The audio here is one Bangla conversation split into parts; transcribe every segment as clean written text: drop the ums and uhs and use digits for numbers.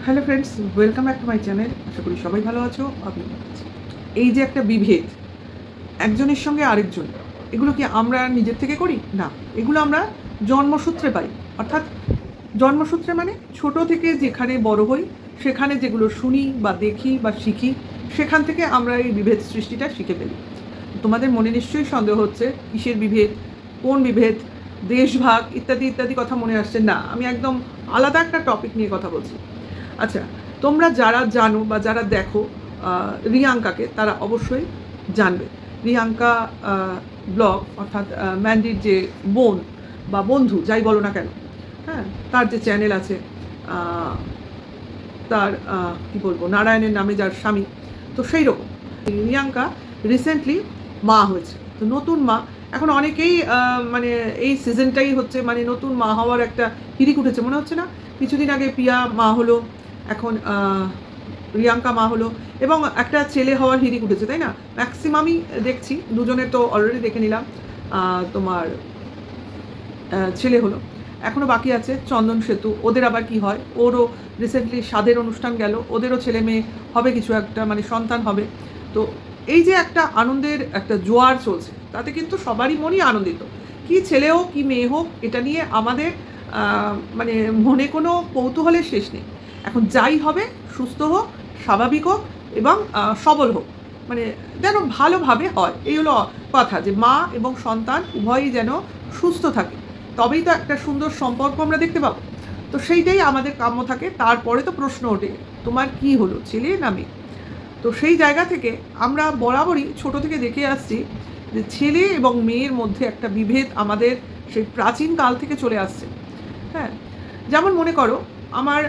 Hello friends, welcome back to my channel. আশা করি সবাই ভালো আছো, আমি ভালো আছি। এই যে একটা বিভেদ একজনের সঙ্গে আরেকজন, এগুলো কি আমরা নিজের থেকে করি? না, এগুলো আমরা জন্মসূত্রে পাই। অর্থাৎ জন্মসূত্রে মানে ছোট থেকে যেখানে বড় হই, সেখানে যেগুলো শুনি বা দেখি বা শিখি, সেখান থেকে আমরা এই বিভেদ সৃষ্টিটা শিখে ফেলি। তোমাদের মনে নিশ্চয়ই সন্দেহ হচ্ছে কিসের বিভেদ, কোন বিভেদ, দেশভাগ ইত্যাদি ইত্যাদি কথা মনে আসছে। না, আমি একদম আলাদা একটা টপিক নিয়ে কথা বলছি। আচ্ছা, তোমরা যারা জানো বা যারা দেখো রিয়াঙ্কাকে, তারা অবশ্যই জানবে। রিয়াঙ্কা ব্লগ, অর্থাৎ ম্যান্ডির যে বোন বা বন্ধু যাই বলো না কেন, হ্যাঁ, তার যে চ্যানেল আছে, তার কি বলবো, নারায়ণের নামে যার স্বামী, তো সেই রকম রিয়াঙ্কা রিসেন্টলি মা হয়েছে। তো নতুন মা, এখন অনেকেই মানে এই সিজনটাই হচ্ছে মানে নতুন মা হওয়ার একটা হিড়িক উঠেছে মনে হচ্ছে না? কিছুদিন আগে পিয়া মা হলো, এখন রিয়াঙ্কা মা হলো, এবং একটা ছেলে হওয়ার হিড়িক উঠেছে, তাই না? ম্যাক্সিমামই দেখছি, দুজনের তো অলরেডি দেখে নিলাম, তোমার ছেলে হলো। এখনও বাকি আছে চন্দন সেতু, ওদের আবার কি হয়, ওরও রিসেন্টলি স্বাদের অনুষ্ঠান গেল, ওদেরও ছেলে মেয়ে হবে, কিছু একটা মানে সন্তান হবে। তো এই যে একটা আনন্দের একটা জোয়ার চলছে, তাতে কিন্তু সবারই মনই আনন্দিত। কি ছেলে হোক কি মেয়ে হোক, এটা নিয়ে আমাদের মানে মনে কোনো কৌতূহলের শেষ নেই। এখন যাই হবে, সুস্থ হোক, স্বাভাবিক হোক এবং সবল হোক, মানে যেন ভালোভাবে হয়, এই হলো কথা, যে মা এবং সন্তান উভয়ই যেন সুস্থ থাকে, তবেই তো একটা সুন্দর সম্পর্ক আমরা দেখতে পাবো। তো সেইটাই আমাদের কাম্য থাকে। তারপরে তো প্রশ্ন ওঠে, তোমার কি হলো, ছেলে না মেয়ে? তো সেই জায়গা থেকে আমরা বরাবরই ছোট থেকে দেখে আসছি যে ছেলে এবং মেয়ের মধ্যে একটা বিভেদ আমাদের সেই প্রাচীন কাল থেকে চলে আসছে। হ্যাঁ, যেমন মনে করো আমার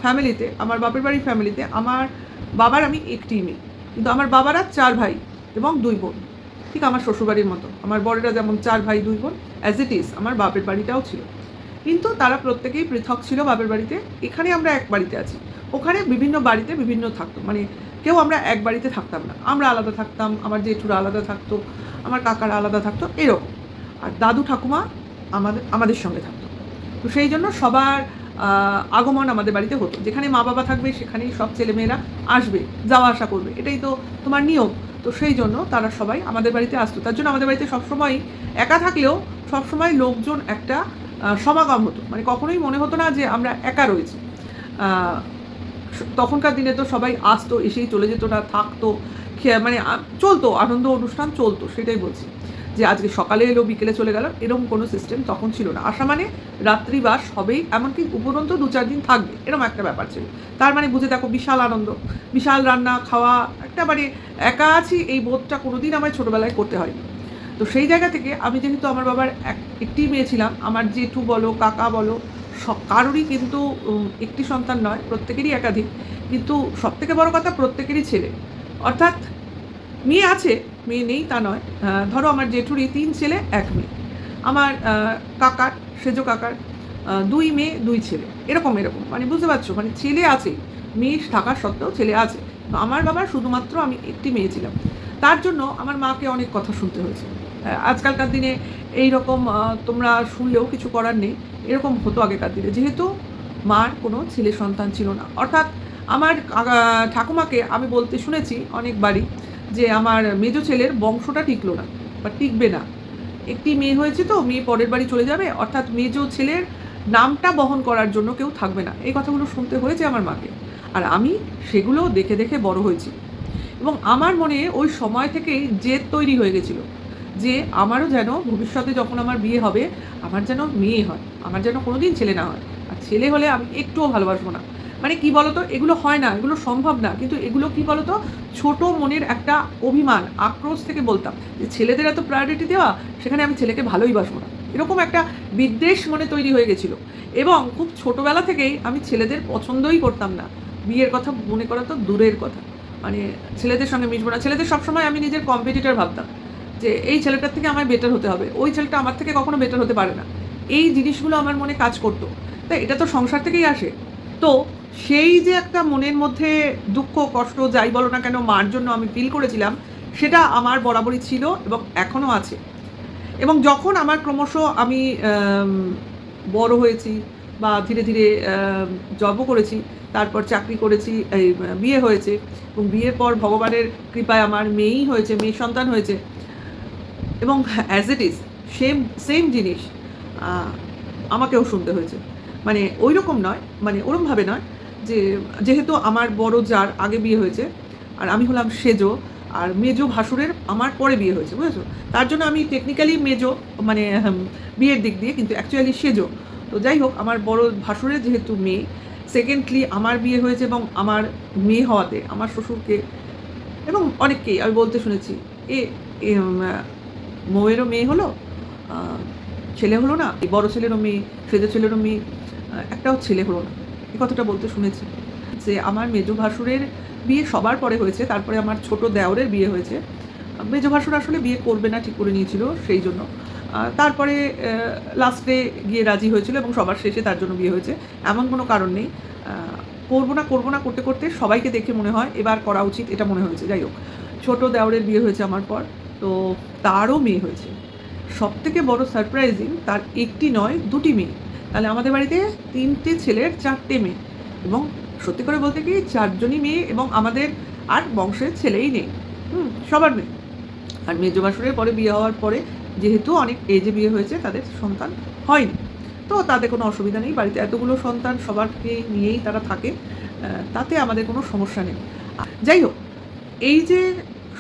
ফ্যামিলিতে, আমার বাপের বাড়ির ফ্যামিলিতে, আমার বাবার আমি একটি মেয়ে, কিন্তু আমার বাবারা 4 ভাই এবং 2 বোন। ঠিক আমার শ্বশুরবাড়ির মতো, আমার বড়রা যেমন 4 ভাই 2 বোন, অ্যাজ ইট ইজ আমার বাপের বাড়িটাও ছিল। কিন্তু তারা প্রত্যেকেই পৃথক ছিল বাপের বাড়িতে। এখানে আমরা এক বাড়িতে আছি, ওখানে বিভিন্ন বাড়িতে বিভিন্ন থাকতো, মানে কেউ আমরা এক বাড়িতে থাকতাম না, আমরা আলাদা থাকতাম, আমার জেঠুরা আলাদা থাকতো, আমার কাকারা আলাদা থাকতো, এরকম। আর দাদু ঠাকুমা আমাদের সঙ্গে থাকতো। তো সেই জন্য সবার আগমন আমাদের বাড়িতে হতো, যেখানে মা বাবা থাকবে সেখানেই সব ছেলেমেয়েরা আসবে, যাওয়া আসা করবে, এটাই তো তোমার নিয়ম। তো সেই জন্য তারা সবাই আমাদের বাড়িতে আসতো। তার জন্য আমাদের বাড়িতে সবসময় একা থাকলেও সবসময় লোকজন একটা সমাগম হতো, মানে কখনোই মনে হতো না যে আমরা একা রয়েছি। তখনকার দিনে তো সবাই আসতো, এসেই চলে যেত না, থাকতো, মানে চলতো, আনন্দ অনুষ্ঠান চলতো, সেটাই বলছি। যে আজকে সকালে এলো বিকেলে চলে গেল, এরকম কোনো সিস্টেম তখন ছিল না। আসা মানে রাত্রিবাস হবেই, এমনকি উপরন্ত 2-4 দিন থাকবে, এরকম একটা ব্যাপার ছিল। তার মানে বুঝে দেখো, বিশাল আনন্দ, বিশাল রান্না খাওয়া, একটা মানে একা আছি এই বোধটা কোনোদিন আমায় ছোটোবেলায় করতে হয়নি। তো সেই জায়গা থেকে আমি যেহেতু আমার বাবার একটি মেয়ে ছিলাম, আমার জেঠু বলো কাকা বলো, কারোরই কিন্তু একটি সন্তান নয়, প্রত্যেকেরই একাধিক। কিন্তু সবথেকে বড় কথা, প্রত্যেকেরই ছেলে। অর্থাৎ মেয়ে আছে, মেয়ে নেই তা নয়। ধরো আমার জেঠুরই 3 ছেলে 1 মেয়ে, আমার কাকার, সেজ কাকার 2 মেয়ে 2 ছেলে, এরকম এরকম, মানে বুঝতে পারছো, মানে ছেলে আছে, মেয়ে থাকা সত্ত্বেও ছেলে আছে। তো আমার বাবার শুধুমাত্র আমি একটি মেয়ে ছিলাম, তার জন্য আমার মাকে অনেক কথা শুনতে হয়েছে। আজকালকার দিনে এই রকম তোমরা শুনলেও কিছু করার নেই, এরকম হতো আগেকার দিনে, যেহেতু মার কোনো ছেলে সন্তান ছিল না। অর্থাৎ আমার ঠাকুমাকে আমি বলতে শুনেছি অনেকবারই যে আমার মেজো ছেলের বংশটা টিকলো না বা টিকবে না, একটি মেয়ে হয়েছে তো মেয়ে পরের বাড়ি চলে যাবে, অর্থাৎ মেজো ছেলের নামটা বহন করার জন্য কেউ থাকবে না, এই কথাগুলো শুনতে হয়েছে আমার মাকে। আর আমি সেগুলো দেখে দেখে বড় হয়েছি, এবং আমার মনে ওই সময় থেকেই জেদ তৈরি হয়ে গেছিলো যে আমারও যেন ভবিষ্যতে যখন আমার বিয়ে হবে, আমার যেন মেয়ে হয়, আমার যেন কোনো দিন ছেলে না হয়। আর ছেলে হলে আমি একটুও ভালোবাসবো না। মানে কি বলতো, এগুলো হয় না, এগুলো সম্ভব না, কিন্তু এগুলো কি বলতো, ছোট মনের একটা অভিমান আক্রোশ থেকে বলতাম যে ছেলেদের এত প্রায়োরিটি দেওয়া, সেখানে আমি ছেলেকে ভালোই বাসবো না, এরকম একটা বিদ্বেষ মনে তৈরি হয়ে গেছিলো। এবং খুব ছোটোবেলা থেকেই আমি ছেলেদের পছন্দই করতাম না, বিয়ের কথা মনে করা তো দূরের কথা, মানে ছেলেদের সঙ্গে মিশবো না। ছেলেদের সবসময় আমি নিজের কম্পিটিটর ভাবতাম, যে এই ছেলেটার থেকে আমায় বেটার হতে হবে, ওই ছেলেটা আমার থেকে কখনো বেটার হতে পারে না, এই জিনিসগুলো আমার মনে কাজ করতো। তাই এটা তো সংসার থেকেই আসে। তো সেই যে একটা মনের মধ্যে দুঃখ কষ্ট যাই বলো না কেন মার জন্য আমি ফিল করেছিলাম, সেটা আমার বরাবরই ছিল এবং এখনও আছে। এবং যখন আমার ক্রমশ আমি বড় হয়েছি, বা ধীরে ধীরে জবও করেছি, তারপর চাকরি করেছি, এই বিয়ে হয়েছে, এবং বিয়ের পর ভগবানের কৃপায় আমার মেয়েই হয়েছে, মেয়ে সন্তান হয়েছে। এবং as it is same same জিনিস আমাকেও শুনতে হয়েছে। মানে ওই রকম নয়, মানে ওরমভাবে নয়, যে যেহেতু আমার বড় যার আগে বিয়ে হয়েছে আর আমি হলাম সেজো, আর মেজো ভাসুরের আমার পরে বিয়ে হয়েছে, বুঝেছো? তার জন্য আমি টেকনিক্যালি মেজো, মানে বিয়ের দিক দিয়ে, কিন্তু অ্যাকচুয়ালি সেজো। তো যাই হোক, আমার বড় ভাসুরের যেহেতু মেয়ে, সেকেন্ডলি আমার বিয়ে হয়েছে, এবং আমার মেয়ে হওয়াতে আমার শ্বশুরকে এবং অনেককেই আমি বলতে শুনেছি, এ এ, মৌয়েরও মেয়ে হলো, ছেলে হলো না, এই বড় ছেলেরও মেয়ে, সেজো ছেলেরও মেয়ে, একটাও ছেলে হলো না, এই কথাটা বলতে শুনেছি। যে আমার মেজো ভাসুরের বিয়ে সবার পরে হয়েছে, তারপরে আমার ছোট দেওরের বিয়ে হয়েছে। মেজো ভাসুর আসলে বিয়ে করবে না ঠিক করে নিয়েছিল, সেই জন্য তারপরে লাস্টে গিয়ে রাজি হয়েছিল, এবং সবার শেষে তার জন্য বিয়ে হয়েছে। এমন কোনো কারণ নেই, করবো না করতে করতে সবাইকে দেখে মনে হয় এবার করা উচিত, এটা মনে হয়েছে। যাই হোক, ছোট দেওরের বিয়ে হয়েছে আমার পর, তো তারও মেয়ে হয়েছে। সব থেকে বড় সারপ্রাইজিং, তার একটি নয় দুটি মেয়ে। তাহলে আমাদের বাড়িতে 3টে ছেলের 4টে মেয়ে, এবং সত্যি করে বলতে কি 4জনই মেয়ে, এবং আমাদের আর বংশের ছেলেই নেই, সবার মেয়ে। আর মেজো ভাসুরের পরে বিয়ে হওয়ার পরে যেহেতু অনেক এজে বিয়ে হয়েছে, তাদের সন্তান হয়নি, তো তাতে কোনো অসুবিধা নেই। বাড়িতে এতগুলো সন্তান সবারকে নিয়েই তারা থাকে, তাতে আমাদের কোনো সমস্যা নেই। যাই হোক, এই যে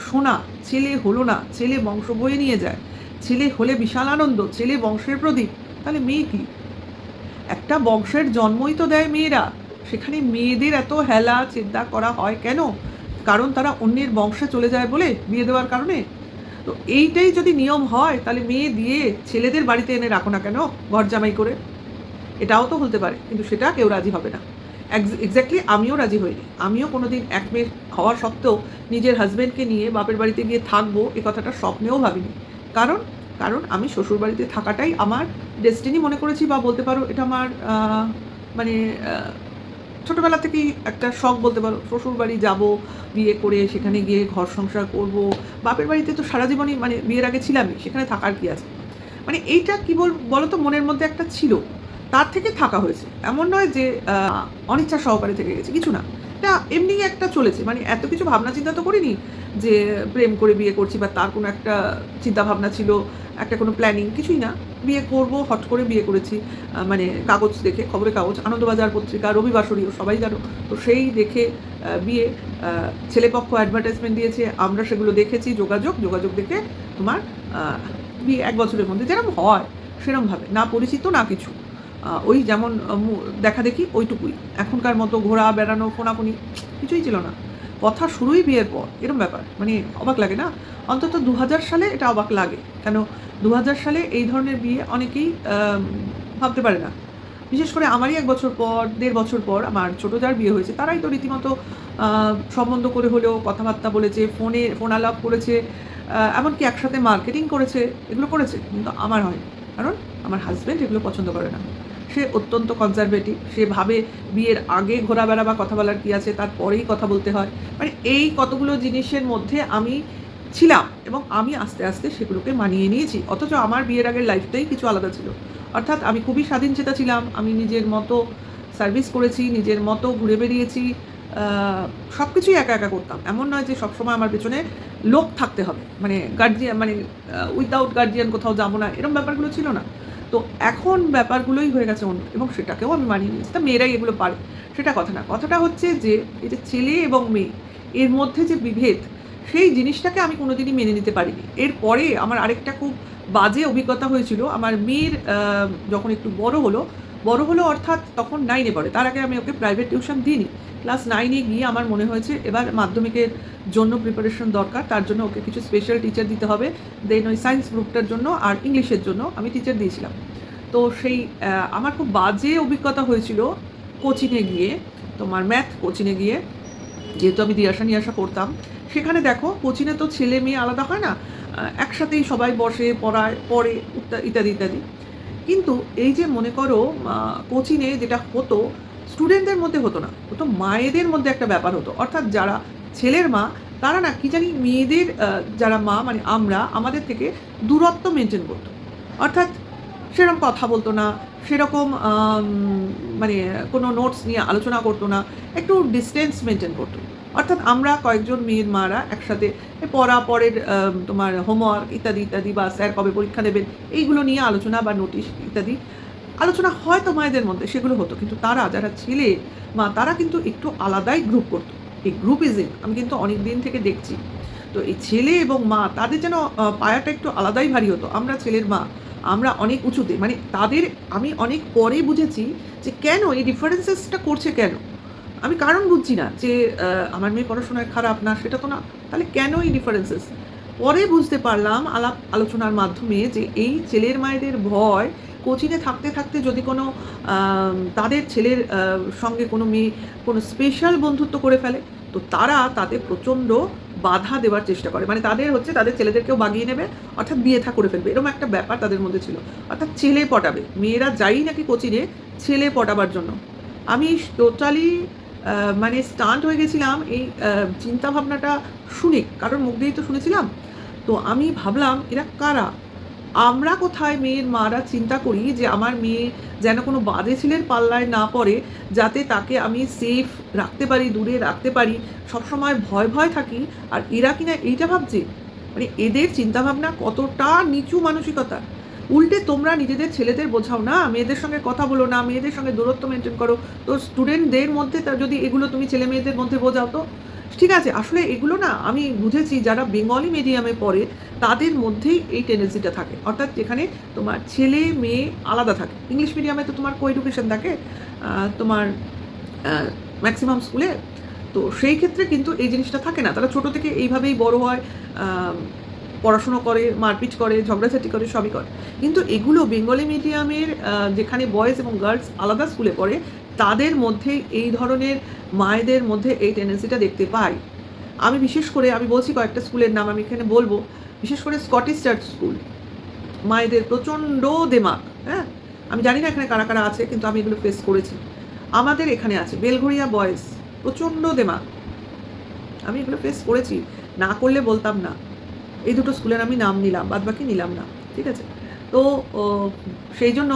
শোনা ছেলে হলো না, ছেলে বংশ বয়ে নিয়ে যায়, ছেলে হলে বিশাল আনন্দ, ছেলে বংশের প্রদীপ, তাহলে মেয়ে কি? একটা বংশের জন্মই তো দেয় মেয়েরা, সেখানে মেয়েদের এত হেলা চিন্তা করা হয় কেন? কারণ তারা অন্যের বংশে চলে যায় বলে, বিয়ে দেওয়ার কারণে। তো এইটাই যদি নিয়ম হয়, তাহলে মেয়ে দিয়ে ছেলেদের বাড়িতে এনে রাখো না কেন ঘর জামাই করে? এটাও তো হতে পারে, কিন্তু সেটা কেউ রাজি হবে না। এক্স্যাক্টলি আমিও রাজি হইনি। আমিও কোনোদিন এক মেয়ে হওয়া সত্ত্বেও নিজের হাজব্যান্ডকে নিয়ে বাপের বাড়িতে গিয়ে থাকবো, এ কথাটা স্বপ্নেও ভাবিনি। কারণ কারণ আমি শ্বশুর বাড়িতে থাকাটাই আমার ডেস্টিনি মনে করেছি, বা বলতে পারো এটা আমার মানে ছোটোবেলা থেকেই একটা শখ বলতে পারো। শ্বশুর বাড়ি যাবো, বিয়ে করে সেখানে গিয়ে ঘর সংসার করব। বাপের বাড়িতে তো সারা জীবনই, মানে বিয়ের আগে ছিলামই, সেখানে থাকার কি আছে? মানে এইটা কী বলো তো, মনের মধ্যে একটা ছিল, তার থেকে থাকা হয়েছে। এমন নয় যে অনিচ্ছা সহকারে থেকে গেছে, কিছু না। এটা এমনি একটা চলেছে, মানে এত কিছু ভাবনা চিন্তা তো করিনি যে প্রেম করে বিয়ে করছি, বা তার কোনো একটা চিন্তা ভাবনা ছিল, একটা কোনো প্ল্যানিং, কিছুই না। বিয়ে করব, হট করে বিয়ে করেছি, মানে কাগজ দেখে, খবরের কাগজ, আনন্দবাজার পত্রিকা, রবিবাসরীয়, সবাই জানো তো, সেই দেখে বিয়ে। ছেলেপক্ষ অ্যাডভার্টাইজমেন্ট দিয়েছে, আমরা সেগুলো দেখেছি, যোগাযোগ দেখে তোমার বিয়ে 1 বছরের মধ্যে, যেরকম হয় সেরমভাবে, না পরিচিত না কিছু, ওই যেমন দেখা দেখি ওইটুকুই। এখনকার মতো ঘোরা বেড়ানো ফোনাফুনি কিছুই ছিল না, কথা শুরুই বিয়ের পর, এরম ব্যাপার। মানে অবাক লাগে না? অন্তত 2000 সালে এটা অবাক লাগে, কেন 2000 সালে এই ধরনের বিয়ে অনেকেই ভাবতে পারে না। বিশেষ করে আমারই 1 বছর পর, 1.5 বছর পর আমার ছোটো যার বিয়ে হয়েছে, তারাই তো রীতিমতো সম্বন্ধ করে হলেও কথাবার্তা বলেছে, ফোন আলাপ করেছে, এমনকি একসাথে মার্কেটিং করেছে, এগুলো করেছে, কিন্তু আমার হয়। কারণ আমার হাজব্যান্ড এগুলো পছন্দ করে না। সে অত্যন্ত কনজারভেটিভ, সে ভাবে বিয়ের আগে ঘোরাবেড়া বা কথা বলার কী আছে, তারপরেই কথা বলতে হয়। মানে এই কতগুলো জিনিসের মধ্যে আমি ছিলাম, এবং আমি আস্তে আস্তে সেগুলোকে মানিয়ে নিয়েছি। অথচ আমার বিয়ের আগের লাইফটাই কিছু আলাদা ছিল। অর্থাৎ আমি খুবই স্বাধীনচেতা ছিলাম, আমি নিজের মতো সার্ভিস করেছি, নিজের মতো ঘুরে বেরিয়েছি, সব কিছুই একা একা করতাম। এমন নয় যে সবসময় আমার পেছনে লোক থাকতে হবে, মানে গার্জিয়ান, মানে উইদাউট গার্জিয়ান কোথাও যাবো না, এরকম ব্যাপারগুলো ছিল না। তো এখন ব্যাপারগুলোই হয়ে গেছে অন্য, এবং সেটাকেও আমি মানিয়ে নিয়েছি। তা মেয়েরাই এগুলো পারে সেটা কথা না, কথাটা হচ্ছে যে এই যে ছেলে এবং মেয়ে, এর মধ্যে যে বিভেদ, সেই জিনিসটাকে আমি কোনোদিনই মেনে নিতে পারিনি। এরপরে আমার আরেকটা খুব বাজে অভিজ্ঞতা হয়েছিল। আমার মেয়ের যখন একটু বড় হলো অর্থাৎ তখন 9-এ পড়ে, তার আগে আমি ওকে প্রাইভেট টিউশন দিইনি। ক্লাস 9-এ গিয়ে আমার মনে হয়েছে এবার মাধ্যমিকের জন্য প্রিপারেশন দরকার, তার জন্য ওকে কিছু স্পেশাল টিচার দিতে হবে। দেন ওই সায়েন্স গ্রুপটার জন্য আর ইংলিশের জন্য আমি টিচার দিয়েছিলাম। তো সেই আমার খুব বাজে অভিজ্ঞতা হয়েছিল কোচিংয়ে গিয়ে, তোমার ম্যাথ কোচিংয়ে গিয়ে, যেহেতু আমি দিয়ে আসা নিয়ে আসা করতাম। সেখানে দেখো, কোচিংয়ে তো ছেলে মেয়ে আলাদা হয় না, একসাথেই সবাই বসে পড়ায়, পড়ে, ইত্যাদি ইত্যাদি। কিন্তু এই যে মনে করো কোচিংয়ে যেটা হতো, স্টুডেন্টদের মধ্যে হতো না, হতো মায়েদের মধ্যে একটা ব্যাপার হতো। অর্থাৎ যারা ছেলের মা, তারা না কি জানি মেয়েদের, যারা মা মানে আমরা, আমাদের থেকে দূরত্ব মেনটেন করতো। অর্থাৎ সেরকম কথা বলতো না, সেরকম মানে কোনো নোটস নিয়ে আলোচনা করতো না, একটু ডিস্টেন্স মেনটেন করতো। অর্থাৎ আমরা কয়েকজন মেয়ের মারা একসাথে পড়া, পরের তোমার হোমওয়ার্ক ইত্যাদি ইত্যাদি, বা স্যার কবে পরীক্ষা নেবেন, এইগুলো নিয়ে আলোচনা বা নোটিশ ইত্যাদি আলোচনা হয়তো মায়েদের মধ্যে সেগুলো হতো, কিন্তু তারা যারা ছেলে মা তারা কিন্তু একটু আলাদাই গ্রুপ করতো। এই গ্রুপিজম আমি কিন্তু অনেক দিন থেকে দেখছি। তো এই ছেলে এবং মা তাদের যেন পায়াটা একটু আলাদাই ভারী হতো। আমরা ছেলের মা, আমরা অনেক উঁচুতে, মানে তাদের আমি অনেক পরে বুঝেছি যে কেন এই ডিফারেন্সেসটা করছে কেন। আমি কারণ বুঝছি না যে আমার মেয়ে পড়াশোনায় খারাপ না, সেটা তো না, তাহলে কেন এই ডিফারেন্সেস। পরে বুঝতে পারলাম আলাপ আলোচনার মাধ্যমে যে এই ছেলের মায়েদের ভয় কোচিংয়ে থাকতে থাকতে যদি কোনো তাদের ছেলের সঙ্গে কোনো মেয়ে কোনো স্পেশাল বন্ধুত্ব করে ফেলে, তো তারা তাতে প্রচণ্ড বাধা দেওয়ার চেষ্টা করে, মানে তাদের হচ্ছে তাদের ছেলেদেরকেও বাগিয়ে নেবে, অর্থাৎ বিয়ে থা করে ফেলবে, এরকম একটা ব্যাপার তাদের মধ্যে ছিল। অর্থাৎ ছেলে পটাবে, মেয়েরা যাই নাকি কোচিংয়ে ছেলে পটাবার জন্য। আমি টোটালি মানে স্টান্ট হয়ে গেছিলাম এই চিন্তাভাবনাটা শুনে, কারণ মুখ দিয়েই তো শুনেছিলাম। তো আমি ভাবলাম এরা কারা। আমরা কোথায় মেয়ের মারা চিন্তা করি যে আমার মেয়ে যেন কোনো বাজে ছেলের পাল্লায় না পড়ে, যাতে তাকে আমি সেফ রাখতে পারি, দূরে রাখতে পারি, সবসময় ভয় ভয় থাকি। আর এরা কিনা এইটা ভাবছে, মানে এদের চিন্তাভাবনা কতটা নিচু মানসিকতা। উল্টে তোমরা নিজেদের ছেলেদের বোঝাও না, মেয়েদের সঙ্গে কথা বলো না, মেয়েদের সঙ্গে দূরত্ব মেনটেন করো। তো স্টুডেন্টদের মধ্যে যদি এগুলো তুমি ছেলে মেয়েদের মধ্যে বোঝাও তো ঠিক আছে। আসলে এগুলো না আমি বুঝেছি যারা বেঙ্গলি মিডিয়ামে পড়ে তাদের মধ্যেই এই টেন্ডেন্সিটা থাকে, অর্থাৎ যেখানে তোমার ছেলে মেয়ে আলাদা থাকে। ইংলিশ মিডিয়ামে তো তোমার কো এডুকেশন থাকে তোমার ম্যাক্সিমাম স্কুলে, তো সেই ক্ষেত্রে কিন্তু এই জিনিসটা থাকে না। তারা ছোটো থেকে এইভাবেই বড় হয়, পড়াশুনো করে, মারপিট করে, ঝগড়াঝাটি করে, সবই করে। কিন্তু এগুলো বেঙ্গলি মিডিয়ামের যেখানে বয়েজ এবং গার্লস আলাদা স্কুলে পড়ে তাদের মধ্যে এই ধরনের মায়েদের মধ্যে এই টেন্ডেন্সিটা দেখতে পাই। আমি বিশেষ করে আমি বলছি কয়েকটা স্কুলের নাম আমি এখানে বলবো, বিশেষ করে স্কটিশ চার্চ স্কুল, মায়েদের প্রচণ্ড দেমাগ। হ্যাঁ, আমি জানি না এখানে কারা কারা আছে, কিন্তু আমি এগুলো ফেস করেছি। আমাদের এখানে আছে বেলঘরিয়া বয়েজ, প্রচণ্ড দেমাগ, আমি এগুলো ফেস করেছি, না করলে বলতাম না। এই দুটো স্কুলের আমি নাম নিলাম, বাদবাকি নিলাম না, ঠিক আছে। তো সেই জন্য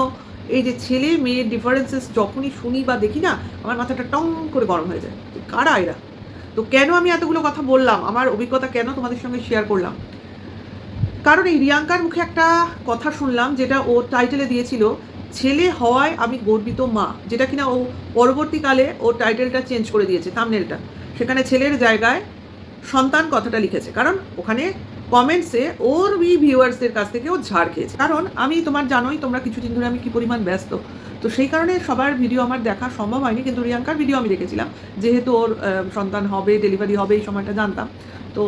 এই যে ছেলে মেয়ের ডিফারেন্সেস যখনই শুনি বা দেখি না, আমার মাথাটা টং করে গরম হয়ে যায়। কারা এরা, তো কেন আমি এতগুলো কথা বললাম, আমার অভিজ্ঞতা কেন তোমাদের সঙ্গে শেয়ার করলাম, কারণ এই রিয়াঙ্কার মুখে একটা কথা শুনলাম, যেটা ও টাইটেলে দিয়েছিল ছেলে হওয়ায় আমি গর্বিত মা, যেটা কিনা ও পরবর্তীকালে ও টাইটেলটা চেঞ্জ করে দিয়েছে, থাম্বনেলটা, সেখানে ছেলের জায়গায় সন্তান কথাটা লিখেছে, কারণ ওখানে কমেন্টসে ওর ভিউয়ার্সদের কাছ থেকে ও ঝাড় খেয়েছে। কারণ আমি তোমার জানোই তোমরা কিছুদিন ধরে আমি কি পরিমাণ ব্যস্ত, তো সেই কারণে সবার ভিডিও আমার দেখা সম্ভব হয়নি, কিন্তু রিয়াঙ্কার ভিডিও আমি দেখেছিলাম, যেহেতু ওর সন্তান হবে, ডেলিভারি হবে, এই সময়টা জানতাম। তো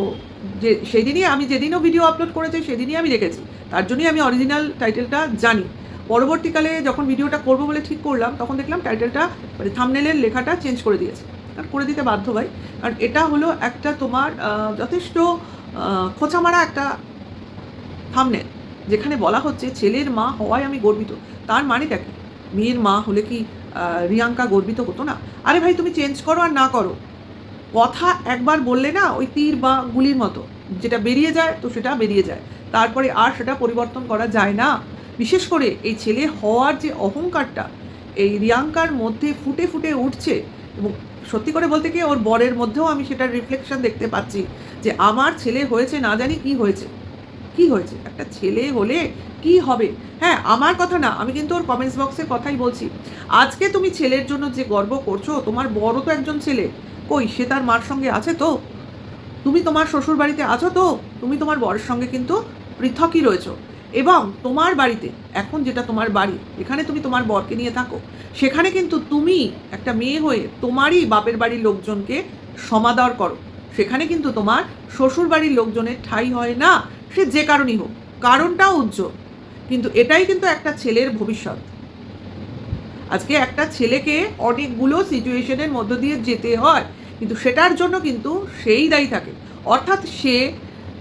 যে সেই দিনই আমি যেদিনও ভিডিও আপলোড করেছি সেদিনই আমি দেখেছি, তার জন্যই আমি অরিজিনাল টাইটেলটা জানি। পরবর্তীকালে যখন ভিডিওটা করবো বলে ঠিক করলাম, তখন দেখলাম টাইটেলটা মানে থাম্বনেলের লেখাটা চেঞ্জ করে দিয়েছে, কারণ করে দিতে বাধ্য ভাই, কারণ এটা হলো একটা তোমার যথেষ্ট খোঁচা মারা একটা থাম্বনেল, যেখানে বলা হচ্ছে ছেলের মা হওয়ায় আমি গর্বিত। তার মানেটা কি? মেয়ের মা হলে কি রিয়াঙ্কা গর্বিত হতো না? আরে ভাই তুমি চেঞ্জ করো আর না করো, কথা একবার বললে না ওই তীর বা গুলির মতো, যেটা বেরিয়ে যায় তো সেটা বেরিয়ে যায়, তারপরে আর সেটা পরিবর্তন করা যায় না। বিশেষ করে এই ছেলে হওয়ার যে অহংকারটা এই রিয়াঙ্কার মধ্যে ফুটে ফুটে উঠছে, এবং সত্যি করে বলতে কি ওর বরের মধ্যেও আমি সেটার রিফ্লেকশন দেখতে পাচ্ছি, যে আমার ছেলে হয়েছে, না জানি কি হয়েছে, কি হয়েছে, একটা ছেলে হলে কি হবে। হ্যাঁ, আমার কথা না, আমি কিন্তু ওর কমেন্টস বক্সের কথাই বলছি। আজকে তুমি ছেলের জন্য যে গর্ব করছো, তোমার বড় তো একজন ছেলে, কই সে তার মার সঙ্গে আছে তো? তুমি তোমার শ্বশুর বাড়িতে আছো তো? তুমি তোমার বরের সঙ্গে কিন্তু পৃথকই রয়েছো, এবং তোমার বাড়িতে এখন যেটা তোমার বাড়ি, এখানে তুমি তোমার বরকে নিয়ে থাকো, সেখানে কিন্তু তুমি একটা মেয়ে হয়ে তোমারই বাপের বাড়ির লোকজনকে সমাদর করো, সেখানে কিন্তু তোমার শ্বশুর বাড়ির লোকজনের ঠাঁই হয় না, সে যে কারণেই হোক, কারণটাও উজ্জ্বল, কিন্তু এটাই কিন্তু একটা ছেলের ভবিষ্যৎ। আজকে একটা ছেলেকে অনেকগুলো সিচুয়েশনের মধ্য দিয়ে যেতে হয়, কিন্তু সেটার জন্য কিন্তু সেই দায়ী থাকে, অর্থাৎ সে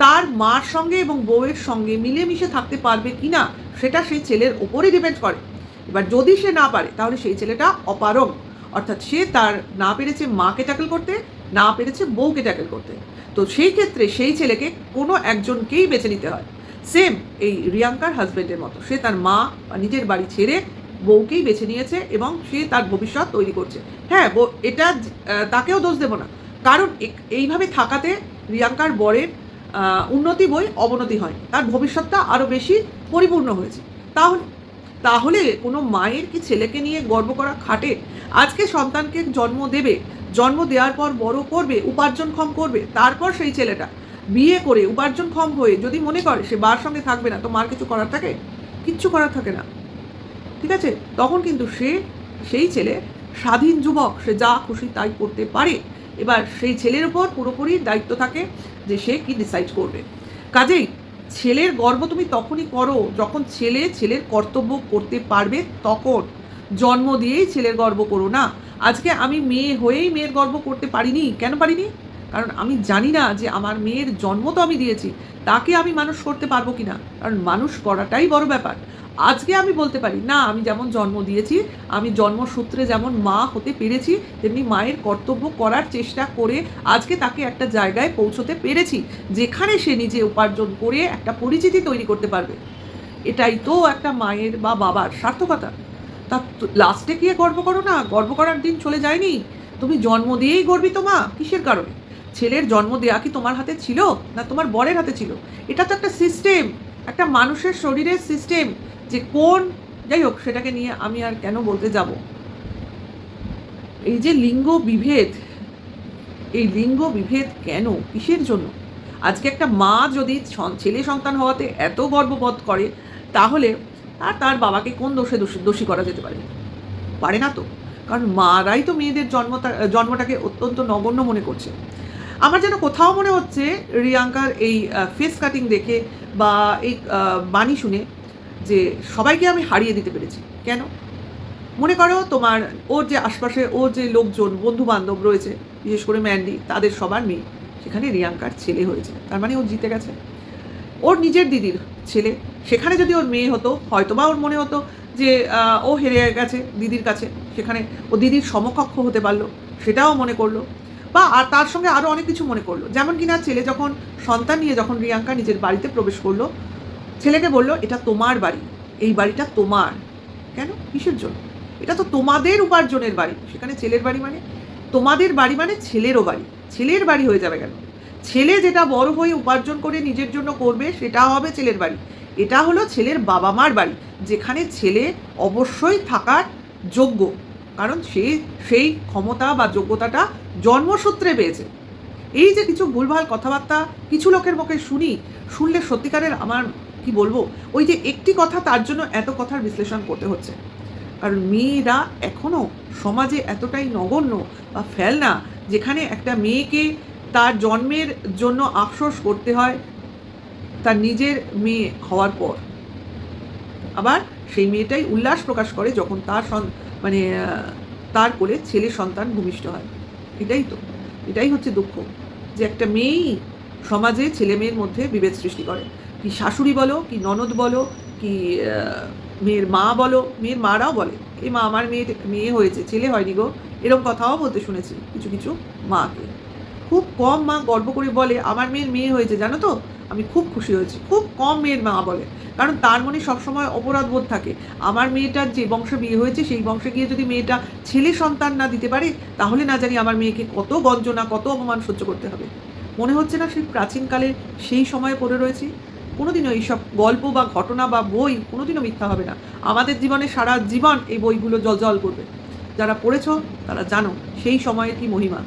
তার মার সঙ্গে এবং বউয়ের সঙ্গে মিলেমিশে থাকতে পারবে কি না সেটা সেই ছেলের ওপরই ডিপেন্ড করে। এবার যদি সে না পারে তাহলে সেই ছেলেটা অপারগ, অর্থাৎ সে তার না পেরেছে মাকে ট্যাকেল করতে, না পেরেছে বউকে ট্যাকেল করতে, তো সেই ক্ষেত্রে সেই ছেলেকে কোনো একজনকেই বেছে নিতে হয়। সেম এই রিয়াঙ্কার হাজব্যান্ডের মতো, সে তার মা বা নিজের বাড়ি ছেড়ে বউকেই বেছে নিয়েছে এবং সে তার ভবিষ্যৎ তৈরি করছে। হ্যাঁ, এটা তাকেও দোষ দেব না, কারণ এইভাবে থাকাতে রিয়াঙ্কার বরের উন্নতি বই অবনতি হয়, তার ভবিষ্যৎটা আরও বেশি পরিপূর্ণ হয়েছে। তাহলে তাহলে কোনো মায়ের কি ছেলেকে নিয়ে গর্ব করা খাটে? আজকে সন্তানকে জন্ম দেবে, জন্ম দেওয়ার পর বড় করবে, উপার্জনক্ষম করবে, তারপর সেই ছেলেটা বিয়ে করে উপার্জনক্ষম হয়ে যদি মনে করে সে বার সঙ্গে থাকবে না, তো মার কিছু করার থাকে? কিচ্ছু করার থাকে না, ঠিক আছে? তখন কিন্তু সেই ছেলে স্বাধীন যুবক, সে যা খুশি তাই করতে পারে। এবার সেই ছেলের উপর পুরোপুরি দায়িত্ব থাকে যে সে কি ডিসাইড করবে। কাজেই ছেলের গর্ব তুমি তখনই করো যখন ছেলের কর্তব্য করতে পারবে, তখন। জন্ম দিয়েই ছেলের গর্ব করো না। আজকে আমি মেয়ে হয়েই মেয়ের গর্ব করতে পারিনি। কেন পারিনি? কারণ আমি জানি না যে আমার মেয়ের জন্ম তো আমি দিয়েছি, তাকে আমি মানুষ করতে পারবো কিনা, কারণ মানুষ করাটাই বড় ব্যাপার। আজকে আমি বলতে পারি না, আমি যেমন জন্ম দিয়েছি, আমি জন্মসূত্রে যেমন মা হতে পেরেছি, তেমনি মায়ের কর্তব্য করার চেষ্টা করে আজকে তাকে একটা জায়গায় পৌঁছতে পেরেছি যেখানে সে নিজে উপার্জন করে একটা পরিচিতি তৈরি করতে পারবে। এটাই তো একটা মায়ের বা বাবার সার্থকতা। তা লাস্টে গিয়ে গর্ব করো না, গর্ব করার দিন চলে যায়নি। তুমি জন্ম দিয়েই গর্বিত মা, কিসের কারণে? ছেলের জন্ম দেওয়া কি তোমার হাতে ছিল না তোমার বরের হাতে ছিল? এটা তো একটা সিস্টেম, একটা মানুষের শরীরের সিস্টেম, যে কোন, যাই হোক সেটাকে নিয়ে আমি আর কেন বলতে যাব। এই যে লিঙ্গ বিভেদ, এই লিঙ্গ বিভেদ কেন, কিসের জন্য? আজকে একটা মা যদি ছেলে সন্তান হওয়াতে এত গর্ববোধ করে, তাহলে আর তার বাবাকে কোন দোষী করা যেতে পারে? পারে না তো, কারণ মারাই তো মেয়েদের জন্মটাকে অত্যন্ত নগণ্য মনে করছে। আমার যেন কোথাও মনে হচ্ছে রিয়াঙ্কার এই ফেস কাটিং দেখে বা এই বাণী শুনে যে সবাইকে আমি হারিয়ে দিতে পেরেছি। কেন? মনে করো তোমার ওর যে আশপাশে ওর যে লোকজন বন্ধু বান্ধব রয়েছে, বিশেষ করে ম্যান্ডি, তাদের সবার মেয়ে, সেখানে রিয়াঙ্কার ছেলে হয়েছে, তার মানে ও জিতে গেছে। ওর নিজের দিদির ছেলে, সেখানে যদি ওর মেয়ে হতো, হয়তোবা ওর মনে হতো যে ও হেরে গেছে দিদির কাছে, সেখানে ও দিদির সমকক্ষ হতে পারলো, সেটাও মনে করলো, বা আর তার সঙ্গে আরও অনেক কিছু মনে করলো। যেমন কিনা ছেলে যখন সন্তান নিয়ে যখন রিয়াঙ্কা নিজের বাড়িতে প্রবেশ করলো, ছেলেকে বললো এটা তোমার বাড়ি, এই বাড়িটা তোমার। কেন? কিসের জন্য? এটা তো তোমাদের উপার্জনের বাড়ি। সেখানে ছেলের বাড়ি মানে তোমাদের বাড়ি, মানে ছেলেরও বাড়ি। ছেলের বাড়ি হয়ে যাবে কেন? ছেলে যেটা বড় হয়ে উপার্জন করে নিজের জন্য করবে, সেটা হবে ছেলের বাড়ি। এটা হলো ছেলের বাবা মার বাড়ি, যেখানে ছেলে অবশ্যই থাকার যোগ্য, কারণ সে সেই ক্ষমতা বা যোগ্যতাটা জন্মসূত্রে পেয়েছে। এই যে কিছু ভুলভাল কথাবার্তা কিছু লোকের মুখে শুনলে সত্যিকারের আমার কি বলবো, ওই যে একটি কথা, তার জন্য এত কথার বিশ্লেষণ করতে হচ্ছে। কারণ মেয়েরা এখনও সমাজে এতটাই নগণ্য বা ফেলনা, যেখানে একটা মেয়েকে তার জন্মের জন্য আফসোস করতে হয় তার নিজের মেয়ে হওয়ার পর। আবার সেই মেয়েটাই উল্লাস প্রকাশ করে যখন তার কোলে ছেলে সন্তান ভূমিষ্ঠ হয়। এটাই হচ্ছে দুঃখ, যে একটা মেয়েই সমাজে ছেলে মেয়ের মধ্যে বিভেদ সৃষ্টি করে। কি শাশুড়ি বলো, কি ননদ বলো, কি মেয়ের মা বলো, মেয়ের মারাও বলে এই মা আমার মেয়ে হয়েছে, ছেলে হয়নি গো, এরকম কথাও বলতে শুনেছি কিছু কিছু মাকে। খুব কম মা গর্ব করে বলে আমার মেয়ের মেয়ে হয়েছে, জানো তো আমি খুব খুশি হয়েছি। খুব কম মেয়ের মা বলে, কারণ তার মনে সবসময় অপরাধ বোধ থাকে। আমার মেয়েটার যে বংশে বিয়ে হয়েছে, সেই বংশে গিয়ে যদি মেয়েটা ছেলে সন্তান না দিতে পারে, তাহলে না জানি আমার মেয়েকে কত গঞ্জনা, কত অপমান সহ্য করতে হবে। মনে হচ্ছে না সেই প্রাচীনকালে সেই সময়ে পড়ে রয়েছি? কোনোদিনও এইসব গল্প বা ঘটনা বা বই কোনোদিনও মিথ্যা হবে না। আমাদের জীবনে সারা জীবন এই বইগুলো জল করবে। যারা পড়েছ তারা জানো সেই সময়ের কি মহিমা।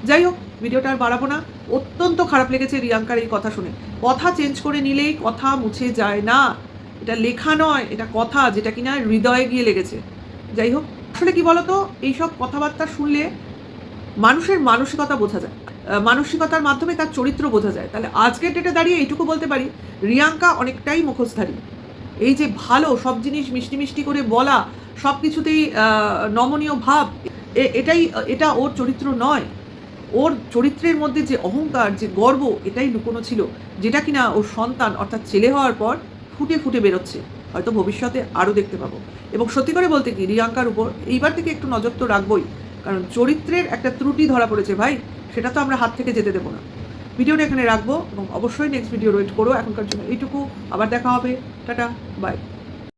যাই হোক, ভিডিওটা আর বাড়াবো না। অত্যন্ত খারাপ লেগেছে রিয়াঙ্কার এই কথা শুনে। কথা চেঞ্জ করে নিলেই কথা মুছে যায় না, এটা লেখা নয়, এটা কথা, যেটা কিনা হৃদয়ে গিয়ে লেগেছে। যাই হোক, আসলে কি বলতো, এইসব কথাবার্তা শুনলে মানুষের মানসিকতা বোঝা যায়, মানসিকতার মাধ্যমে তার চরিত্র বোঝা যায়। তাহলে আজকের ডেটে দাঁড়িয়ে এইটুকু বলতে পারি, রিয়াঙ্কা অনেকটাই মুখোশধারী। এই যে ভালো সব জিনিস মিষ্টি মিষ্টি করে বলা, সব কিছুতেই নমনীয় ভাব, এটা ওর চরিত্র নয়। ওর চরিত্রের মধ্যে যে অহংকার, যে গর্ব, এটাই লুকোনো ছিল, যেটা কিনা ওর সন্তান অর্থাৎ ছেলে হওয়ার পর ফুটে ফুটে বেরোচ্ছে। হয়তো ভবিষ্যতে আরও দেখতে পাবো। এবং সত্যি করে বলতে কি, রিয়াঙ্কার উপর এইবার থেকে একটু নজর তো রাখবই, কারণ চরিত্রের একটা ত্রুটি ধরা পড়েছে ভাই, সেটা তো আমরা হাত থেকে যেতে দেবো না। ভিডিওটা এখানে রাখবো এবং অবশ্যই নেক্সট ভিডিও ওয়েট করো। এখনকার জন্য এইটুকু, আবার দেখা হবে, টাটা, বাই।